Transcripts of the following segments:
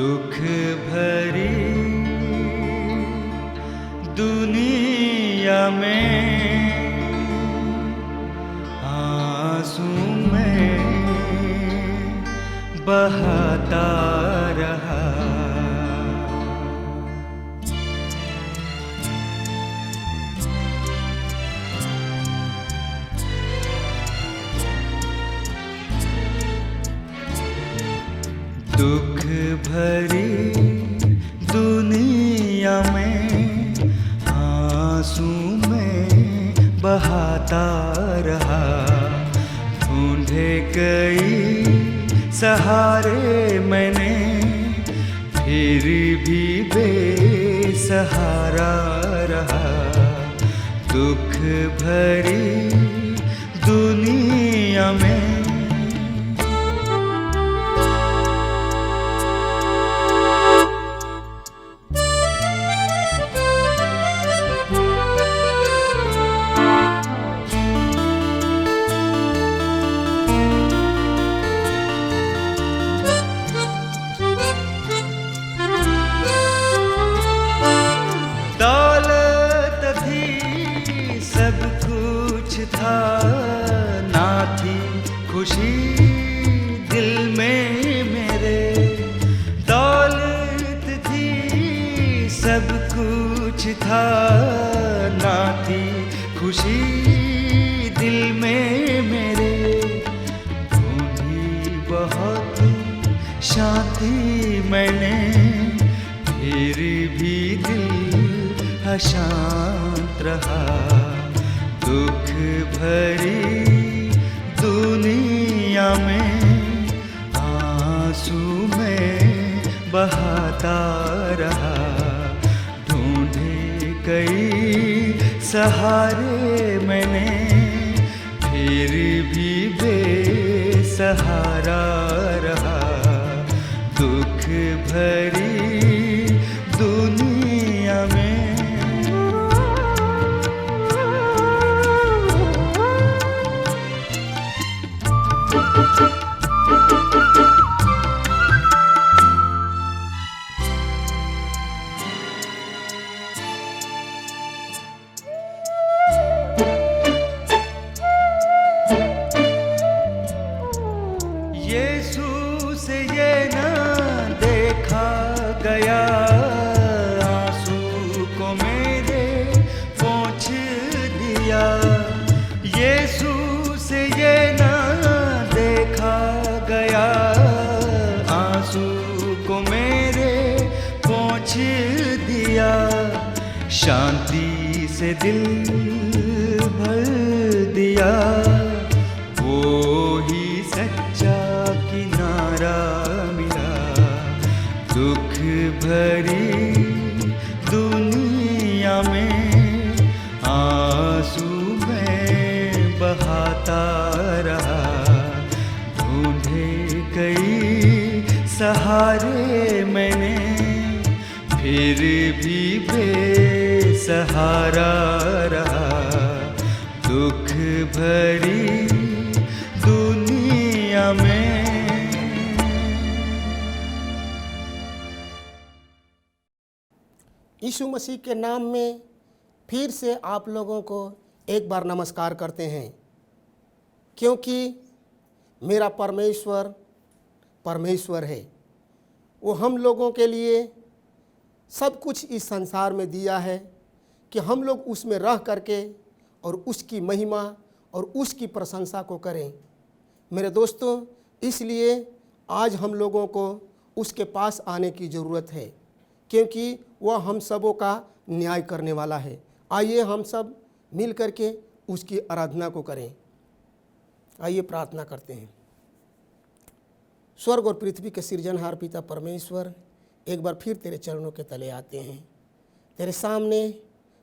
दुख भरी दुनिया में आंसू में बहाता रहा। दुख भरी दुनिया में आंसू में बहाता रहा। ढूंढे कई सहारे मैंने, फिर भी बेसहारा रहा। दुख भरी दुनिया में सब कुछ था, ना थी खुशी दिल में मेरे। दौलत थी सब कुछ था, ना थी खुशी दिल में मेरे। ढूंढी बहुत शांति मैंने, फिर भी दिल अशांत रहा। दुख भरी दुनिया में आंसू में बहाता रहा। ढूंढे कई सहारे मैंने, फिर भी बेसहारा रहा। दुख भरी दुनिया में यीशु से ये ना देखा गया, आंसू को मेरे पोंछ दिया। यीशु से ये ना देखा गया, आंसू को मेरे पोंछ दिया। शांति से दिल भर दिया, वो ही सच्चा किनारा मिला। दुख भरी दुनिया में आंसू में बहाता रहा। ढूंढे कई सहारे मैंने, फिर भी बेसहारा रहा। दुख भरी दुनिया में यीशु मसीह के नाम में फिर से आप लोगों को एक बार नमस्कार करते हैं, क्योंकि मेरा परमेश्वर परमेश्वर है। वो हम लोगों के लिए सब कुछ इस संसार में दिया है कि हम लोग उसमें रह करके और उसकी महिमा और उसकी प्रशंसा को करें। मेरे दोस्तों, इसलिए आज हम लोगों को उसके पास आने की ज़रूरत है, क्योंकि वह हम सबों का न्याय करने वाला है। आइए हम सब मिल करके उसकी आराधना को करें। आइए प्रार्थना करते हैं। स्वर्ग और पृथ्वी के सृजनहार पिता परमेश्वर, एक बार फिर तेरे चरणों के तले आते हैं। तेरे सामने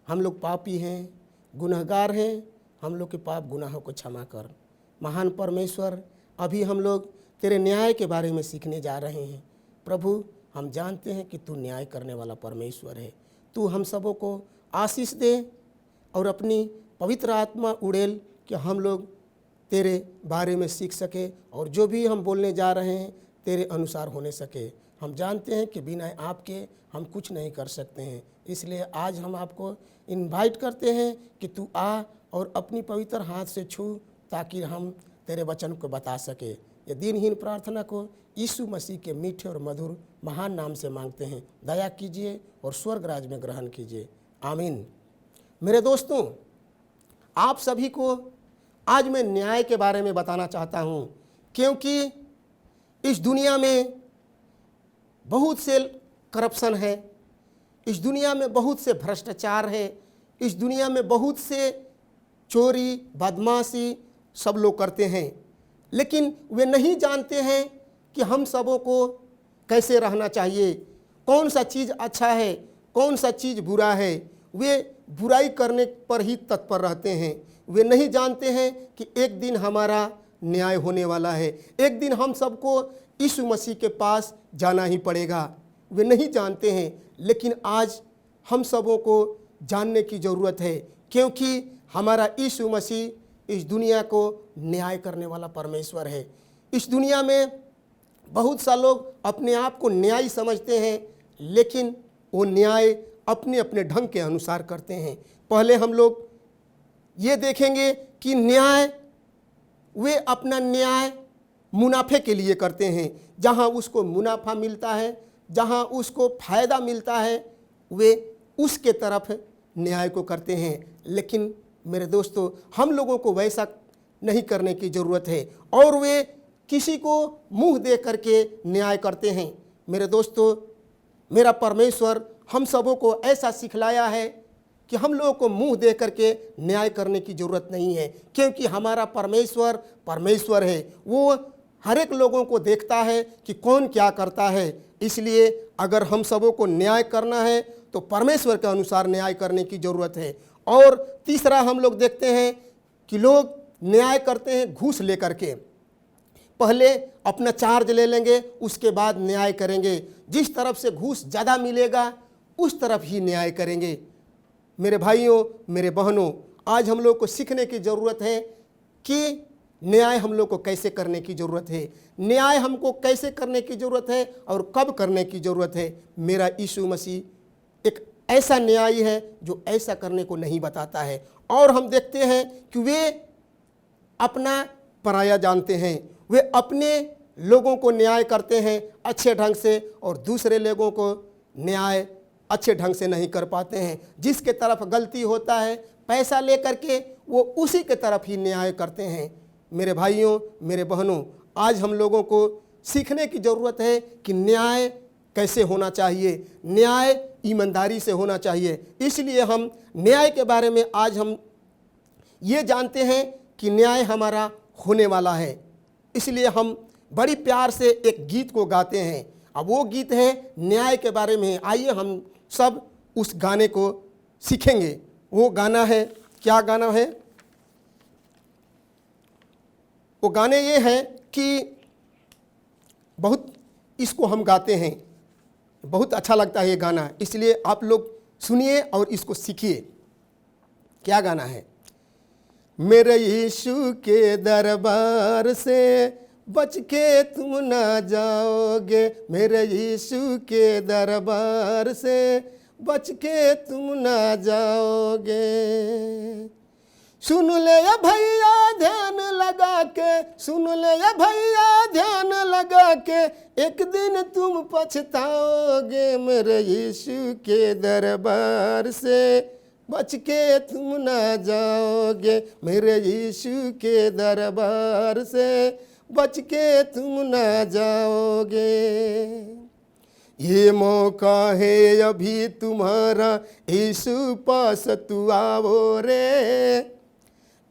हम लोग पापी हैं, गुनहगार हैं। हम लोग के पाप गुनाहों को क्षमा कर। महान परमेश्वर, अभी हम लोग तेरे न्याय के बारे में सीखने जा रहे हैं। प्रभु, हम जानते हैं कि तू न्याय करने वाला परमेश्वर है। तू हम सबों को आशीष दे और अपनी पवित्र आत्मा उड़ेल कि हम लोग तेरे बारे में सीख सके और जो भी हम बोलने जा रहे हैं तेरे अनुसार होने सके। हम जानते हैं कि बिना आपके हम कुछ नहीं कर सकते हैं। इसलिए आज हम आपको इनवाइट करते हैं कि तू आ और अपनी पवित्र हाथ से छू, ताकि हम तेरे वचन को बता सके। ये दिनहीन प्रार्थना को यीशु मसीह के मीठे और मधुर महान नाम से मांगते हैं। दया कीजिए और स्वर्ग राज में ग्रहण कीजिए। आमीन। मेरे दोस्तों, आप सभी को आज मैं न्याय के बारे में बताना चाहता हूँ, क्योंकि इस दुनिया में बहुत से करप्शन है, इस दुनिया में बहुत से भ्रष्टाचार है, इस दुनिया में बहुत से चोरी बदमाशी सब लोग करते हैं, लेकिन वे नहीं जानते हैं कि हम सबों को कैसे रहना चाहिए, कौन सा चीज़ अच्छा है, कौन सा चीज़ बुरा है। वे बुराई करने पर ही तत्पर रहते हैं। वे नहीं जानते हैं कि एक दिन हमारा न्याय होने वाला है, एक दिन हम सबको यीशु मसीह के पास जाना ही पड़ेगा। वे नहीं जानते हैं, लेकिन आज हम सबों को जानने की ज़रूरत है, क्योंकि हमारा यीशु मसीह इस दुनिया को न्याय करने वाला परमेश्वर है। इस दुनिया में बहुत सा लोग अपने आप को न्यायी समझते हैं, लेकिन वो न्याय अपने अपने ढंग के अनुसार करते हैं। पहले हम लोग ये देखेंगे कि न्याय, वे अपना न्याय मुनाफे के लिए करते हैं। जहाँ उसको मुनाफा मिलता है, जहाँ उसको फायदा मिलता है, वे उसके तरफ न्याय को करते हैं। लेकिन मेरे दोस्तों, हम लोगों को वैसा नहीं करने की ज़रूरत है, और वे किसी को मुंह दे करके न्याय करते हैं। मेरे दोस्तों, मेरा परमेश्वर हम सबों को ऐसा सिखलाया है कि हम लोगों को मुंह दे करके न्याय करने की ज़रूरत नहीं है, क्योंकि हमारा परमेश्वर परमेश्वर है। वो हर एक लोगों को देखता है कि कौन क्या करता है। इसलिए अगर हम सबों को न्याय करना है तो परमेश्वर के अनुसार न्याय करने की ज़रूरत है। और तीसरा हम लोग देखते हैं कि लोग न्याय करते हैं घूस लेकर के। पहले अपना चार्ज ले लेंगे, उसके बाद न्याय करेंगे। जिस तरफ से घूस ज़्यादा मिलेगा उस तरफ ही न्याय करेंगे। मेरे भाइयों, मेरे बहनों, आज हम लोग को सीखने की ज़रूरत है कि न्याय हम लोग को कैसे करने की ज़रूरत है, न्याय हमको कैसे करने की ज़रूरत है और कब करने की ज़रूरत है। मेरा यीशु मसीह एक ऐसा न्यायी है जो ऐसा करने को नहीं बताता है। और हम देखते हैं कि वे अपना पराया जानते हैं, वे अपने लोगों को न्याय करते हैं अच्छे ढंग से, और दूसरे लोगों को न्याय अच्छे ढंग से नहीं कर पाते हैं। जिसके तरफ गलती होता है पैसा लेकर के, वो उसी के तरफ ही न्याय करते हैं। मेरे भाइयों, मेरे बहनों, आज हम लोगों को सीखने की ज़रूरत है कि न्याय कैसे होना चाहिए, न्याय ईमानदारी से होना चाहिए। इसलिए हम न्याय के बारे में आज हम ये जानते हैं कि न्याय हमारा होने वाला है। इसलिए हम बड़ी प्यार से एक गीत को गाते हैं। अब वो गीत है न्याय के बारे में। आइए हम सब उस गाने को सीखेंगे। वो गाना है, क्या गाना है? वो गाने ये हैं कि बहुत इसको हम गाते हैं, बहुत अच्छा लगता है ये गाना, इसलिए आप लोग सुनिए और इसको सीखिए। क्या गाना है? मेरे यीशु के दरबार से बच के तुम ना जाओगे, मेरे यीशु के दरबार से बच के तुम ना जाओगे। सुन ले या भैया ध्यान लगा के, सुन ले या भैया ध्यान लगा के, एक दिन तुम पछताओगे। मेरे यीशु के दरबार से बच के तुम ना जाओगे, मेरे यीशु के दरबार से बच के तुम ना जाओगे। ये मौका है अभी तुम्हारा, यीशु पास तू आओ रे।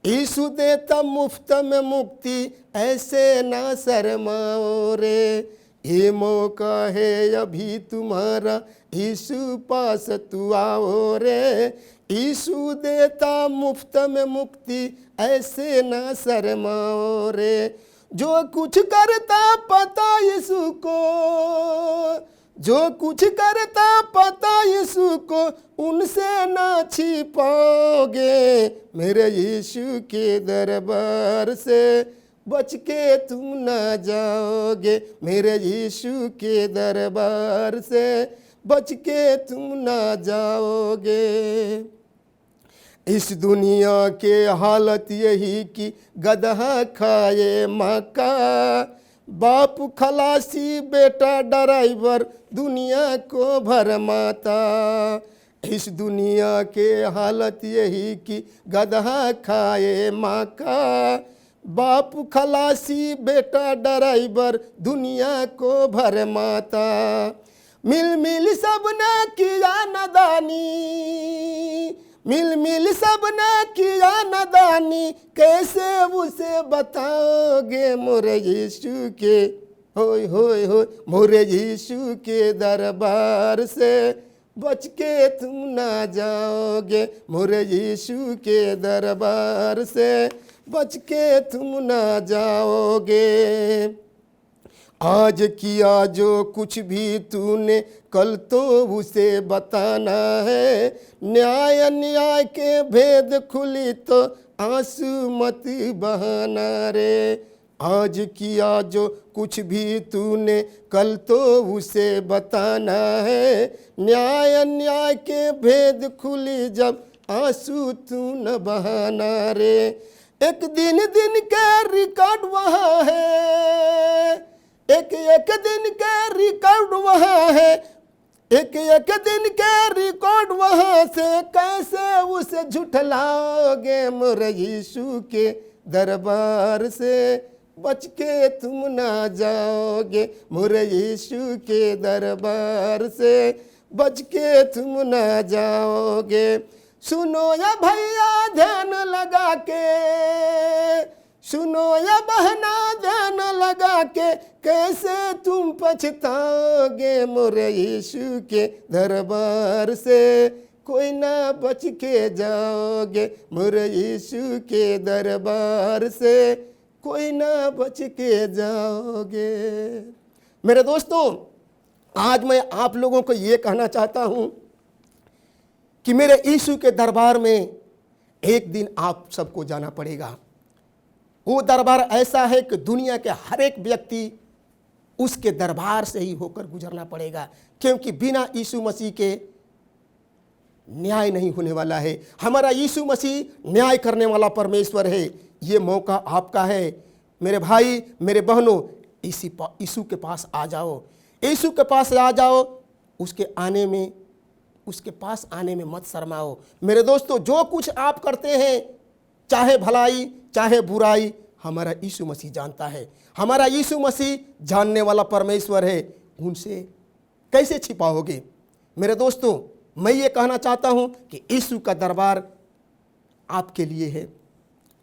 यीशु देता मुफ्त में मुक्ति, ऐसे ना शर्माओ रे। ये मौका है अभी तुम्हारा, यीशु पास तू आओ रे। यीशु देता मुफ्त में मुक्ति, ऐसे ना शर्माओ रे। जो कुछ करता पता यीशु को, जो कुछ करता पता यीशु को, उनसे ना छिपाओगे। मेरे यीशु के दरबार से बच के तुम न जाओगे मेरे यीशु के दरबार से, बच के तुम न जाओगे। इस दुनिया के हालत यही कि गदहा खाए मक्का, बाप खलासी बेटा ड्राइवर दुनिया को भरमाता। इस दुनिया के हालत यही कि गदहा खाए मक्का, बाप खलासी बेटा ड्राइवर दुनिया को भरमाता। मिल मिल सबने किया नादानी, मिल मिल सबने किया नादानी, कैसे उसे बताओगे मोरे यीशु के, होय होय होय मोरे यीशु के दरबार से, बच के तुम ना जाओगे मोरे यीशु के दरबार से, बच के तुम ना जाओगे। आज किया जो कुछ भी तूने कल तो उसे बताना है, न्याय अन्याय के भेद खुली तो आंसू मत बहाना रे। आज किया जो कुछ भी तूने कल तो उसे बताना है, न्याय अन्याय के भेद खुली जब आंसू तू न बहाना रे। एक दिन दिन के रिकॉर्ड वहाँ है, एक एक दिन के रिकॉर्ड वहाँ है, एक एक दिन के रिकॉर्ड वहाँ से, कैसे उसे झुठलाओगे मोरे यीशु के दरबार से, बच के तुम ना जाओगे मोरे यीशु के दरबार से, बच के तुम ना जाओगे। सुनो या भैया ध्यान लगा के, सुनो या बहना ध्यान लगा के, कैसे तुम पछताओगे मोरे यीशु के दरबार से, कोई ना बच के जाओगे मोरे यीशु के दरबार से, कोई ना बच के जाओगे। मेरे दोस्तों, आज मैं आप लोगों को ये कहना चाहता हूँ कि मेरे यीशु के दरबार में एक दिन आप सबको जाना पड़ेगा। वो दरबार ऐसा है कि दुनिया के हर एक व्यक्ति उसके दरबार से ही होकर गुजरना पड़ेगा, क्योंकि बिना यीशु मसीह के न्याय नहीं होने वाला है। हमारा यीशु मसीह न्याय करने वाला परमेश्वर है। ये मौका आपका है मेरे भाई मेरे बहनों, यीशु के पास आ जाओ, यीशु के पास आ जाओ। उसके पास आने में मत शर्माओ। मेरे दोस्तों, जो कुछ आप करते हैं, चाहे भलाई चाहे बुराई, हमारा यीशु मसीह जानता है। हमारा यीशु मसीह जानने वाला परमेश्वर है। उनसे कैसे छिपाओगे? मेरे दोस्तों, मैं ये कहना चाहता हूं कि यीशु का दरबार आपके लिए है,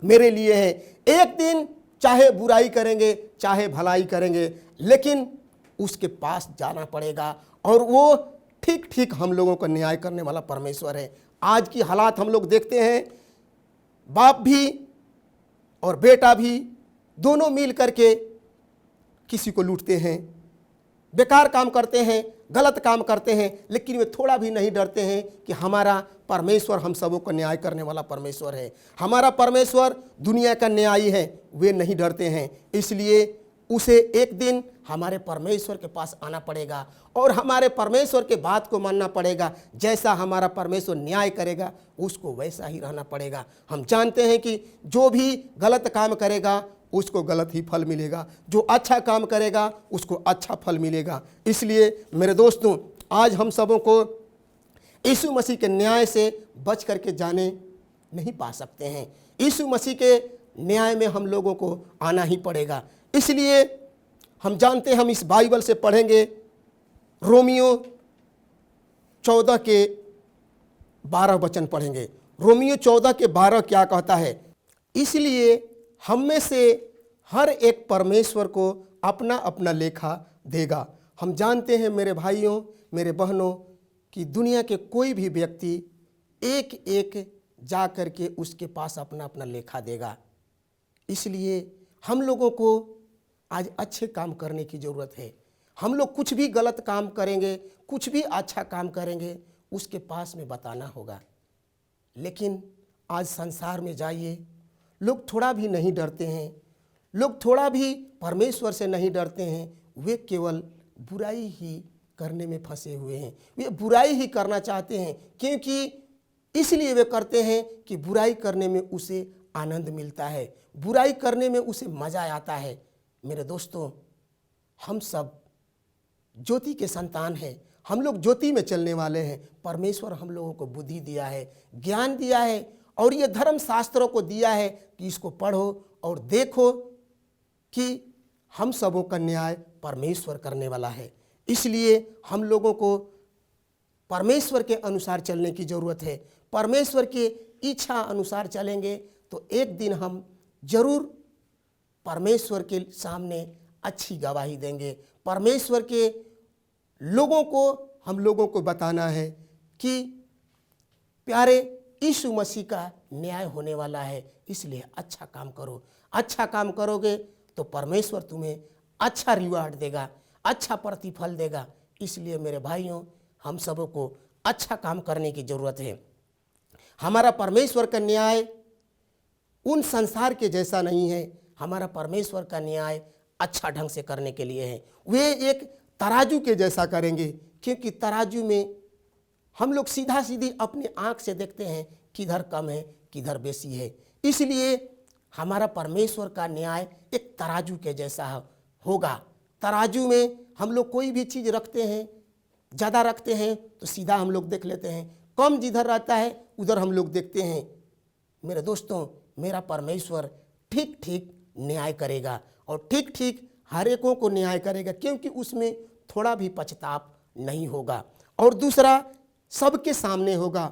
मेरे लिए है। एक दिन चाहे बुराई करेंगे चाहे भलाई करेंगे, लेकिन उसके पास जाना पड़ेगा, और वो ठीक ठीक हम लोगों का न्याय करने वाला परमेश्वर है। आज की हालात हम लोग देखते हैं, बाप भी और बेटा भी दोनों मिल करके किसी को लूटते हैं, बेकार काम करते हैं, गलत काम करते हैं, लेकिन वे थोड़ा भी नहीं डरते हैं कि हमारा परमेश्वर हम सबों को न्याय करने वाला परमेश्वर है। हमारा परमेश्वर दुनिया का न्यायी है। वे नहीं डरते हैं, इसलिए उसे एक दिन हमारे परमेश्वर के पास आना पड़ेगा और हमारे परमेश्वर के बात को मानना पड़ेगा। जैसा हमारा परमेश्वर न्याय करेगा उसको वैसा ही रहना पड़ेगा। हम जानते हैं कि जो भी गलत काम करेगा उसको गलत ही फल मिलेगा, जो अच्छा काम करेगा उसको अच्छा फल मिलेगा। इसलिए मेरे दोस्तों, आज हम सबों को यीशु मसीह के न्याय से बच करके जाने नहीं पा सकते हैं। यीशु मसीह के न्याय में हम लोगों को आना ही पड़ेगा। इसलिए हम जानते हैं, हम इस बाइबल से पढ़ेंगे, रोमियो 14 के 12 वचन पढ़ेंगे। रोमियो 14 के 12 क्या कहता है? इसलिए हम में से हर एक परमेश्वर को अपना अपना लेखा देगा। हम जानते हैं मेरे भाइयों मेरे बहनों कि दुनिया के कोई भी व्यक्ति एक एक जा कर के उसके पास अपना अपना लेखा देगा। इसलिए हम लोगों को आज अच्छे काम करने की ज़रूरत है। हम लोग कुछ भी गलत काम करेंगे, कुछ भी अच्छा काम करेंगे, उसके पास में बताना होगा। लेकिन आज संसार में जाइए, लोग थोड़ा भी नहीं डरते हैं। लोग थोड़ा भी परमेश्वर से नहीं डरते हैं, वे केवल बुराई ही करने में फंसे हुए हैं। वे बुराई ही करना चाहते हैं, क्योंकि इसलिए वे करते हैं कि बुराई करने में उसे आनंद मिलता है, बुराई करने में उसे मज़ा आता है। मेरे दोस्तों, हम सब ज्योति के संतान हैं, हम लोग ज्योति में चलने वाले हैं। परमेश्वर हम लोगों को बुद्धि दिया है, ज्ञान दिया है, और ये धर्म शास्त्रों को दिया है कि इसको पढ़ो और देखो कि हम सबों का न्याय परमेश्वर करने वाला है। इसलिए हम लोगों को परमेश्वर के अनुसार चलने की ज़रूरत है। परमेश्वर की इच्छा अनुसार चलेंगे तो एक दिन हम जरूर परमेश्वर के सामने अच्छी गवाही देंगे। परमेश्वर के लोगों को हम लोगों को बताना है कि प्यारे यीशु मसीह का न्याय होने वाला है, इसलिए अच्छा काम करो। अच्छा काम करोगे तो परमेश्वर तुम्हें अच्छा रिवार्ड देगा, अच्छा प्रतिफल देगा। इसलिए मेरे भाइयों, हम सबों को अच्छा काम करने की ज़रूरत है। हमारा परमेश्वर का न्याय उन संसार के जैसा नहीं है। हमारा परमेश्वर का न्याय अच्छा ढंग से करने के लिए है। वे एक तराजू के जैसा करेंगे, क्योंकि तराजू में हम लोग सीधा सीधी अपनी आंख से देखते हैं किधर कम है किधर बेसी है। इसलिए हमारा परमेश्वर का न्याय एक तराजू के जैसा होगा। तराजू में हम लोग कोई भी चीज़ रखते हैं, ज़्यादा रखते हैं तो सीधा हम लोग देख लेते हैं, कम जिधर रहता है उधर हम लोग देखते हैं। मेरे दोस्तों, मेरा परमेश्वर ठीक ठीक न्याय करेगा, और ठीक ठीक हर एकों को न्याय करेगा, क्योंकि उसमें थोड़ा भी पछताप नहीं होगा। और दूसरा, सबके सामने होगा।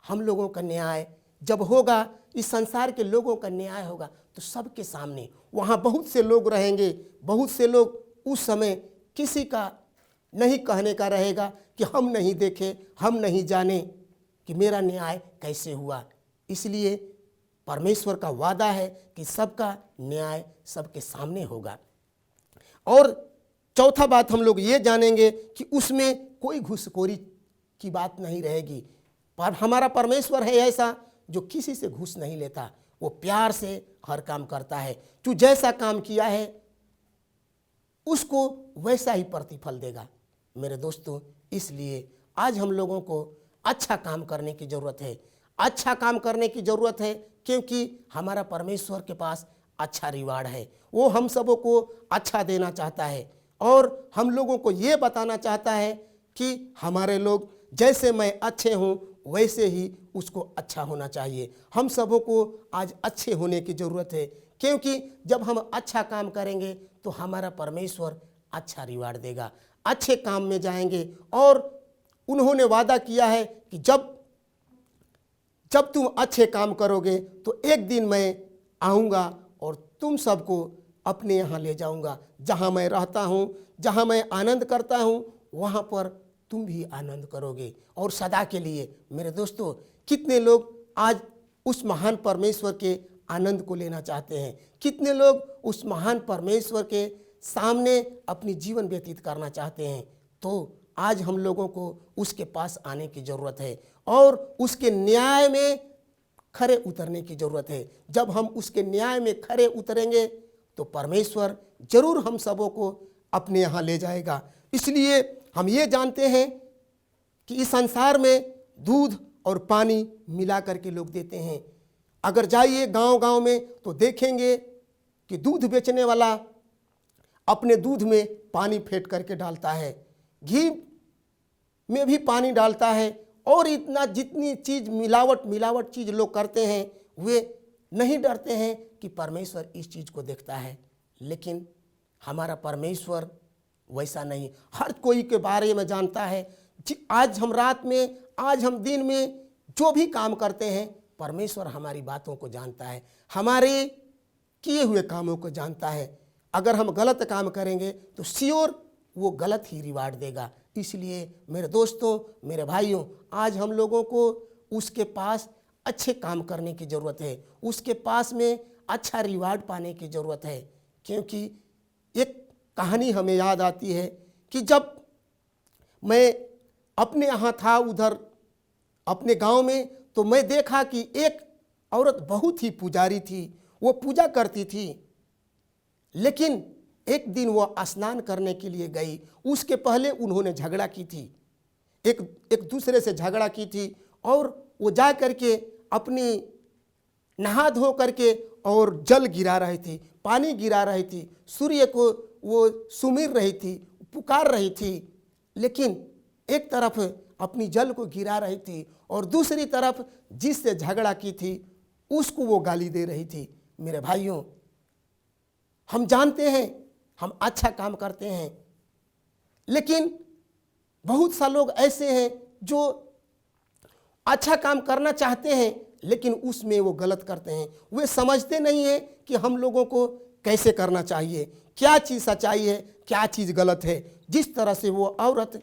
हम लोगों का न्याय जब होगा, इस संसार के लोगों का न्याय होगा तो सबके सामने, वहाँ बहुत से लोग रहेंगे। बहुत से लोग उस समय किसी का नहीं कहने का रहेगा कि हम नहीं देखे, हम नहीं जाने कि मेरा न्याय कैसे हुआ। इसलिए परमेश्वर का वादा है कि सबका न्याय सबके सामने होगा। और चौथा बात हम लोग ये जानेंगे कि उसमें कोई घूसखोरी की बात नहीं रहेगी। पर हमारा परमेश्वर है ऐसा जो किसी से घूस नहीं लेता, वो प्यार से हर काम करता है। तू जैसा काम किया है उसको वैसा ही प्रतिफल देगा। मेरे दोस्तों, इसलिए आज हम लोगों को अच्छा काम करने की ज़रूरत है। अच्छा काम करने की ज़रूरत है, क्योंकि हमारा परमेश्वर के पास अच्छा रिवार्ड है। वो हम सबों को अच्छा देना चाहता है, और हम लोगों को ये बताना चाहता है कि हमारे लोग जैसे मैं अच्छे हूँ वैसे ही उसको अच्छा होना चाहिए। हम सबों को आज अच्छे होने की ज़रूरत है, क्योंकि जब हम अच्छा काम करेंगे तो हमारा परमेश्वर अच्छा रिवार्ड देगा। अच्छे काम में जाएंगे, और उन्होंने वादा किया है कि जब तुम अच्छे काम करोगे तो एक दिन मैं आऊँगा और तुम सबको अपने यहाँ ले जाऊँगा। जहाँ मैं रहता हूँ, जहाँ मैं आनंद करता हूँ, वहाँ पर तुम भी आनंद करोगे, और सदा के लिए। मेरे दोस्तों, कितने लोग आज उस महान परमेश्वर के आनंद को लेना चाहते हैं। कितने लोग उस महान परमेश्वर के सामने अपनी जीवन व्यतीत करना चाहते हैं। तो आज हम लोगों को उसके पास आने की ज़रूरत है, और उसके न्याय में खरे उतरने की ज़रूरत है। जब हम उसके न्याय में खरे उतरेंगे तो परमेश्वर जरूर हम सबों को अपने यहाँ ले जाएगा। इसलिए हम ये जानते हैं कि इस संसार में दूध और पानी मिला करके लोग देते हैं। अगर जाइए गांव-गांव में तो देखेंगे कि दूध बेचने वाला अपने दूध में पानी फेंट करके डालता है, घी में भी पानी डालता है, और इतना जितनी चीज़ मिलावट चीज़ लोग करते हैं, वे नहीं डरते हैं कि परमेश्वर इस चीज़ को देखता है। लेकिन हमारा परमेश्वर वैसा नहीं, हर कोई के बारे में जानता है। आज हम रात में, आज हम दिन में जो भी काम करते हैं, परमेश्वर हमारी बातों को जानता है, हमारे किए हुए कामों को जानता है। अगर हम गलत काम करेंगे तो श्योर वो गलत ही रिवार्ड देगा। इसलिए मेरे दोस्तों, मेरे भाइयों, आज हम लोगों को उसके पास अच्छे काम करने की ज़रूरत है, उसके पास में अच्छा रिवार्ड पाने की ज़रूरत है। क्योंकि एक कहानी हमें याद आती है कि जब मैं अपने यहाँ था, उधर अपने गांव में, तो मैं देखा कि एक औरत बहुत ही पुजारी थी। वो पूजा करती थी, लेकिन एक दिन वो स्नान करने के लिए गई, उसके पहले उन्होंने झगड़ा की थी, एक दूसरे से झगड़ा की थी, और वो जा करके अपनी नहा धो करके और जल गिरा रही थी, पानी गिरा रही थी, सूर्य को वो सुमिर रही थी, पुकार रही थी। लेकिन एक तरफ अपनी जल को गिरा रही थी और दूसरी तरफ जिससे झगड़ा की थी उसको वो गाली दे रही थी। मेरे भाइयों, हम जानते हैं हम अच्छा काम करते हैं, लेकिन बहुत सा लोग ऐसे हैं जो अच्छा काम करना चाहते हैं लेकिन उसमें वो गलत करते हैं। वे समझते नहीं हैं कि हम लोगों को कैसे करना चाहिए, क्या चीज़ सच्चाई है, क्या चीज़ गलत है। जिस तरह से वो औरत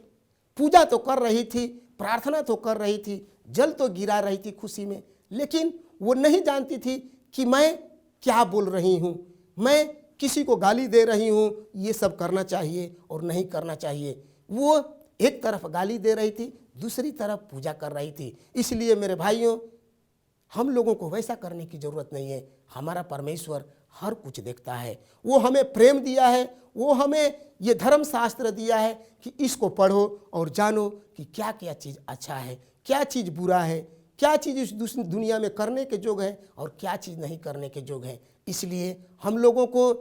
पूजा तो कर रही थी, प्रार्थना तो कर रही थी, जल तो गिरा रही थी खुशी में, लेकिन वो नहीं जानती थी कि मैं क्या बोल रही हूँ, मैं किसी को गाली दे रही हूँ, ये सब करना चाहिए और नहीं करना चाहिए। वो एक तरफ गाली दे रही थी, दूसरी तरफ पूजा कर रही थी। इसलिए मेरे भाइयों, हम लोगों को वैसा करने की ज़रूरत नहीं है। हमारा परमेश्वर हर कुछ देखता है, वो हमें प्रेम दिया है, वो हमें ये धर्म शास्त्र दिया है कि इसको पढ़ो और जानो कि क्या क्या चीज़ अच्छा है, क्या चीज़ बुरा है, क्या चीज़ इस दुनिया में करने के जोग है और क्या चीज़ नहीं करने के जोग है। इसलिए हम लोगों को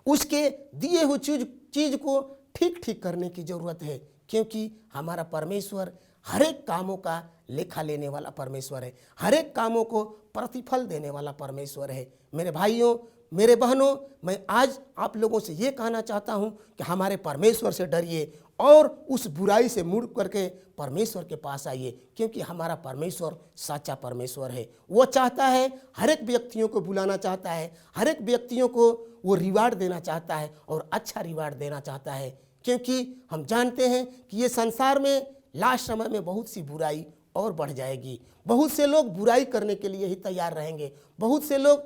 उसके दिए हुए चीज़ को ठीक ठीक करने की ज़रूरत है, क्योंकि हमारा परमेश्वर हर एक कामों का लेखा लेने वाला परमेश्वर है, हर एक कामों को प्रतिफल देने वाला परमेश्वर है। मेरे भाइयों, मेरे बहनों, मैं आज आप लोगों से ये कहना चाहता हूँ कि हमारे परमेश्वर से डरिए और उस बुराई से मुड़ करके परमेश्वर के पास आइए, क्योंकि हमारा परमेश्वर सच्चा परमेश्वर है। वो चाहता है, हर एक व्यक्तियों को बुलाना चाहता है, हर एक व्यक्तियों को वो रिवार्ड देना चाहता है और अच्छा रिवार्ड देना चाहता है, क्योंकि हम जानते हैं कि ये संसार में लास्ट समय में बहुत सी बुराई और बढ़ जाएगी। बहुत से लोग बुराई करने के लिए ही तैयार रहेंगे, बहुत से लोग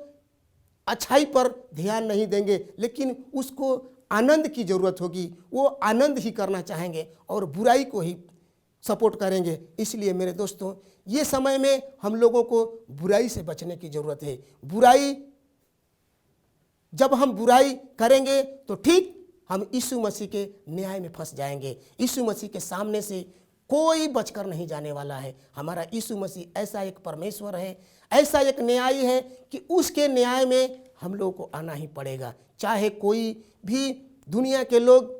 अच्छाई पर ध्यान नहीं देंगे, लेकिन उसको आनंद की ज़रूरत होगी, वो आनंद ही करना चाहेंगे और बुराई को ही सपोर्ट करेंगे। इसलिए मेरे दोस्तों, ये समय में हम लोगों को बुराई से बचने की ज़रूरत है। जब हम बुराई करेंगे तो ठीक हम यीशु मसीह के न्याय में फंस जाएंगे। यीशु मसीह के सामने से कोई बचकर नहीं जाने वाला है। हमारा यीशु मसीह ऐसा एक परमेश्वर है, ऐसा एक न्यायी है कि उसके न्याय में हम लोगों को आना ही पड़ेगा। चाहे कोई भी दुनिया के लोग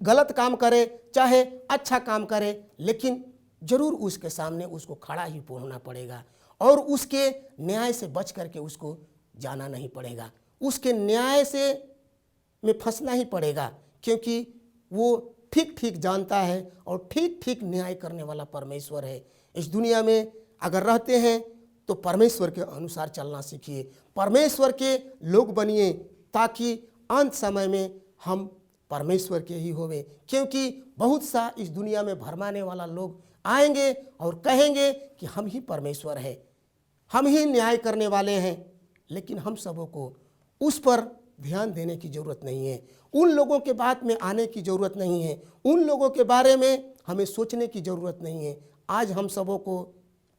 गलत काम करे, चाहे अच्छा काम करे, लेकिन जरूर उसके सामने उसको खड़ा ही होना पड़ेगा और उसके न्याय से बच करके उसको जाना नहीं पड़ेगा, उसके न्याय से में फंसना ही पड़ेगा, क्योंकि वो ठीक ठीक जानता है और ठीक ठीक न्याय करने वाला परमेश्वर है। इस दुनिया में अगर रहते हैं तो परमेश्वर के अनुसार चलना सीखिए, परमेश्वर के लोग बनिए, ताकि अंत समय में हम परमेश्वर के ही होवे। क्योंकि बहुत सा इस दुनिया में भरमाने वाला लोग आएंगे और कहेंगे कि हम ही परमेश्वर है, हम ही न्याय करने वाले हैं, लेकिन हम सबों को उस पर ध्यान देने की ज़रूरत नहीं है, उन लोगों के बात में आने की ज़रूरत नहीं है, उन लोगों के बारे में हमें सोचने की ज़रूरत नहीं है। आज हम सबों को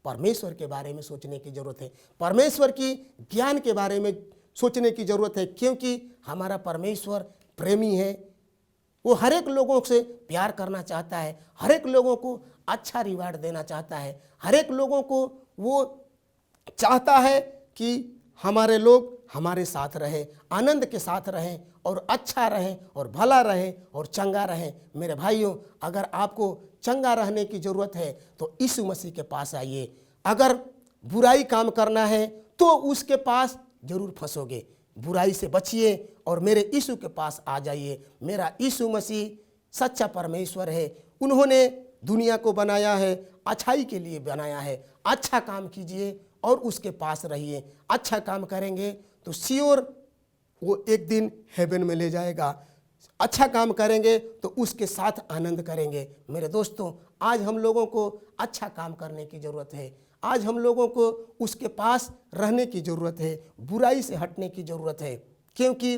परमेश्वर के बारे में सोचने की ज़रूरत है, परमेश्वर की ज्ञान के बारे में सोचने की ज़रूरत है, क्योंकि हमारा परमेश्वर प्रेमी है। वो हर एक लोगों से प्यार करना चाहता है, हर एक लोगों को अच्छा रिवार्ड देना चाहता है, हर एक लोगों को वो चाहता है कि हमारे लोग हमारे साथ रहें, आनंद के साथ रहें और अच्छा रहें और भला रहें और चंगा रहें। मेरे भाइयों, अगर आपको चंगा रहने की ज़रूरत है तो यीशु मसीह के पास आइए। अगर बुराई काम करना है तो उसके पास जरूर फंसोगे। बुराई से बचिए और मेरे यीशु के पास आ जाइए। मेरा यीशु मसीह सच्चा परमेश्वर है, उन्होंने दुनिया को बनाया है, अच्छाई के लिए बनाया है। अच्छा काम कीजिए और उसके पास रहिए। अच्छा काम करेंगे तो श्योर वो एक दिन हेवन में ले जाएगा। अच्छा काम करेंगे तो उसके साथ आनंद करेंगे। मेरे दोस्तों, आज हम लोगों को अच्छा काम करने की ज़रूरत है, आज हम लोगों को उसके पास रहने की ज़रूरत है, बुराई से हटने की ज़रूरत है, क्योंकि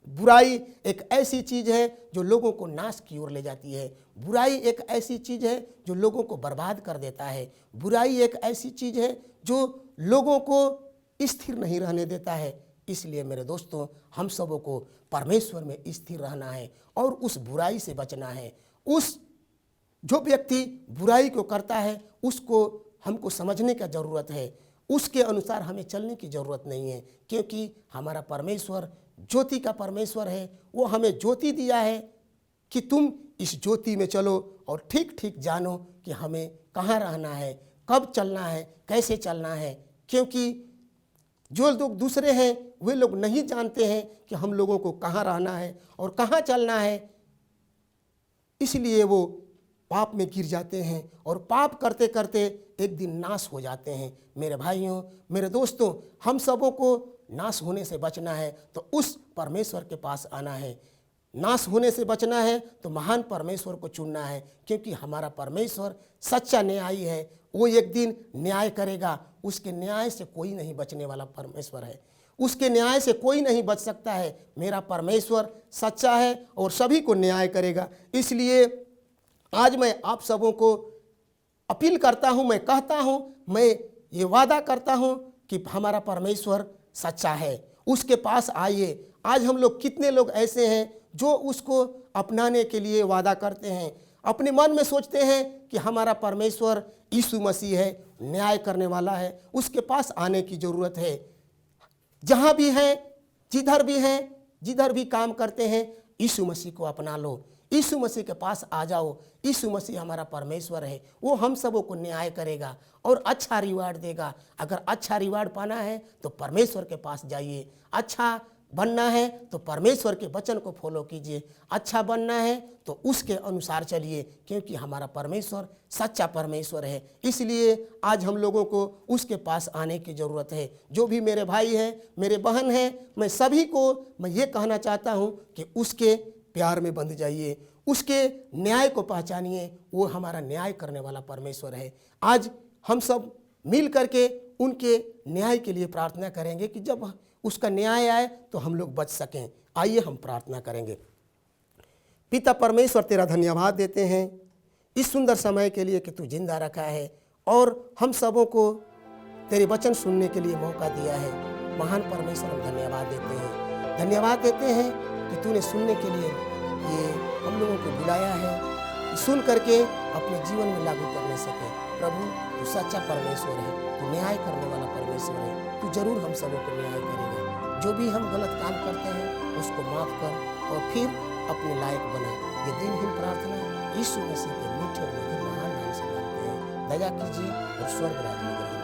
बुराई एक ऐसी चीज़ है जो लोगों को नाश की ओर ले जाती है। बुराई एक ऐसी चीज़ है जो लोगों को बर्बाद कर देता है। बुराई एक ऐसी चीज़ है जो लोगों को स्थिर नहीं रहने देता है, इसलिए मेरे दोस्तों, हम सबों को परमेश्वर में स्थिर रहना है और उस बुराई से बचना है। उस जो व्यक्ति बुराई को करता है उसको हमको समझने का ज़रूरत है, उसके अनुसार हमें चलने की ज़रूरत नहीं है, क्योंकि हमारा परमेश्वर ज्योति का परमेश्वर है। वो हमें ज्योति दिया है कि तुम इस ज्योति में चलो और ठीक ठीक जानो कि हमें कहाँ रहना है, कब चलना है, कैसे चलना है। क्योंकि जो लोग दूसरे हैं वे लोग नहीं जानते हैं कि हम लोगों को कहाँ रहना है और कहाँ चलना है, इसलिए वो पाप में गिर जाते हैं और पाप करते करते एक दिन नाश हो जाते हैं। मेरे भाइयों, मेरे दोस्तों, हम सबों को नाश होने से बचना है तो उस परमेश्वर के पास आना है। नाश होने से बचना है तो महान परमेश्वर को चुनना है, क्योंकि हमारा परमेश्वर सच्चा न्यायी है। वो एक दिन न्याय करेगा। उसके न्याय से कोई नहीं बचने वाला परमेश्वर है, उसके न्याय से कोई नहीं बच सकता है। मेरा परमेश्वर सच्चा है और सभी को न्याय करेगा। इसलिए आज मैं आप सबों को अपील करता हूँ, मैं कहता हूँ, मैं ये वादा करता हूँ कि हमारा परमेश्वर सच्चा है। उसके पास आइए। आज हम लोग कितने लोग ऐसे हैं जो उसको अपनाने के लिए वादा करते हैं, अपने मन में सोचते हैं कि हमारा परमेश्वर यीशु मसीह है, न्याय करने वाला है, उसके पास आने की ज़रूरत है। जहाँ भी हैं, जिधर भी हैं, जिधर भी काम करते हैं, यीशु मसीह को अपना लो, यीशु मसीह के पास आ जाओ। यीशु मसीह हमारा परमेश्वर है, वो हम सबों को न्याय करेगा और अच्छा रिवार्ड देगा। अगर अच्छा रिवार्ड पाना है तो परमेश्वर के पास जाइए। अच्छा बनना है तो परमेश्वर के वचन को फॉलो कीजिए। अच्छा बनना है तो उसके अनुसार चलिए, क्योंकि हमारा परमेश्वर सच्चा परमेश्वर है। इसलिए आज हम लोगों को उसके पास आने की ज़रूरत है। जो भी मेरे भाई हैं, मेरे बहन हैं, मैं सभी को मैं ये कहना चाहता हूँ कि उसके प्यार में बंध जाइए, उसके न्याय को पहचानिए। वो हमारा न्याय करने वाला परमेश्वर है। आज हम सब मिल करके उनके न्याय के लिए प्रार्थना करेंगे कि जब उसका न्याय आए तो हम लोग बच सकें। आइए हम प्रार्थना करेंगे। पिता परमेश्वर, तेरा धन्यवाद देते हैं इस सुंदर समय के लिए कि तू जिंदा रखा है और हम सबों को तेरे वचन सुनने के लिए मौका दिया है। महान परमेश्वर, हम धन्यवाद देते हैं। धन्यवाद देते हैं कि तूने सुनने के लिए ये हम लोगों को बुलाया है, सुन करके अपने जीवन में लागू करने सके। प्रभु, तू सच्चा परमेश्वर है, तू न्याय करने वाला परमेश्वर है। तू जरूर हम सबों को न्याय करेगा। जो भी हम गलत काम करते हैं उसको माफ़ कर और फिर अपने लायक बना। ये दिनहीन प्रार्थना यीशु मसीह के मीठे और मधुर महान नाम से मांगते हैं। दया कीजिए और स्वर्ग राज्य में ग्रहण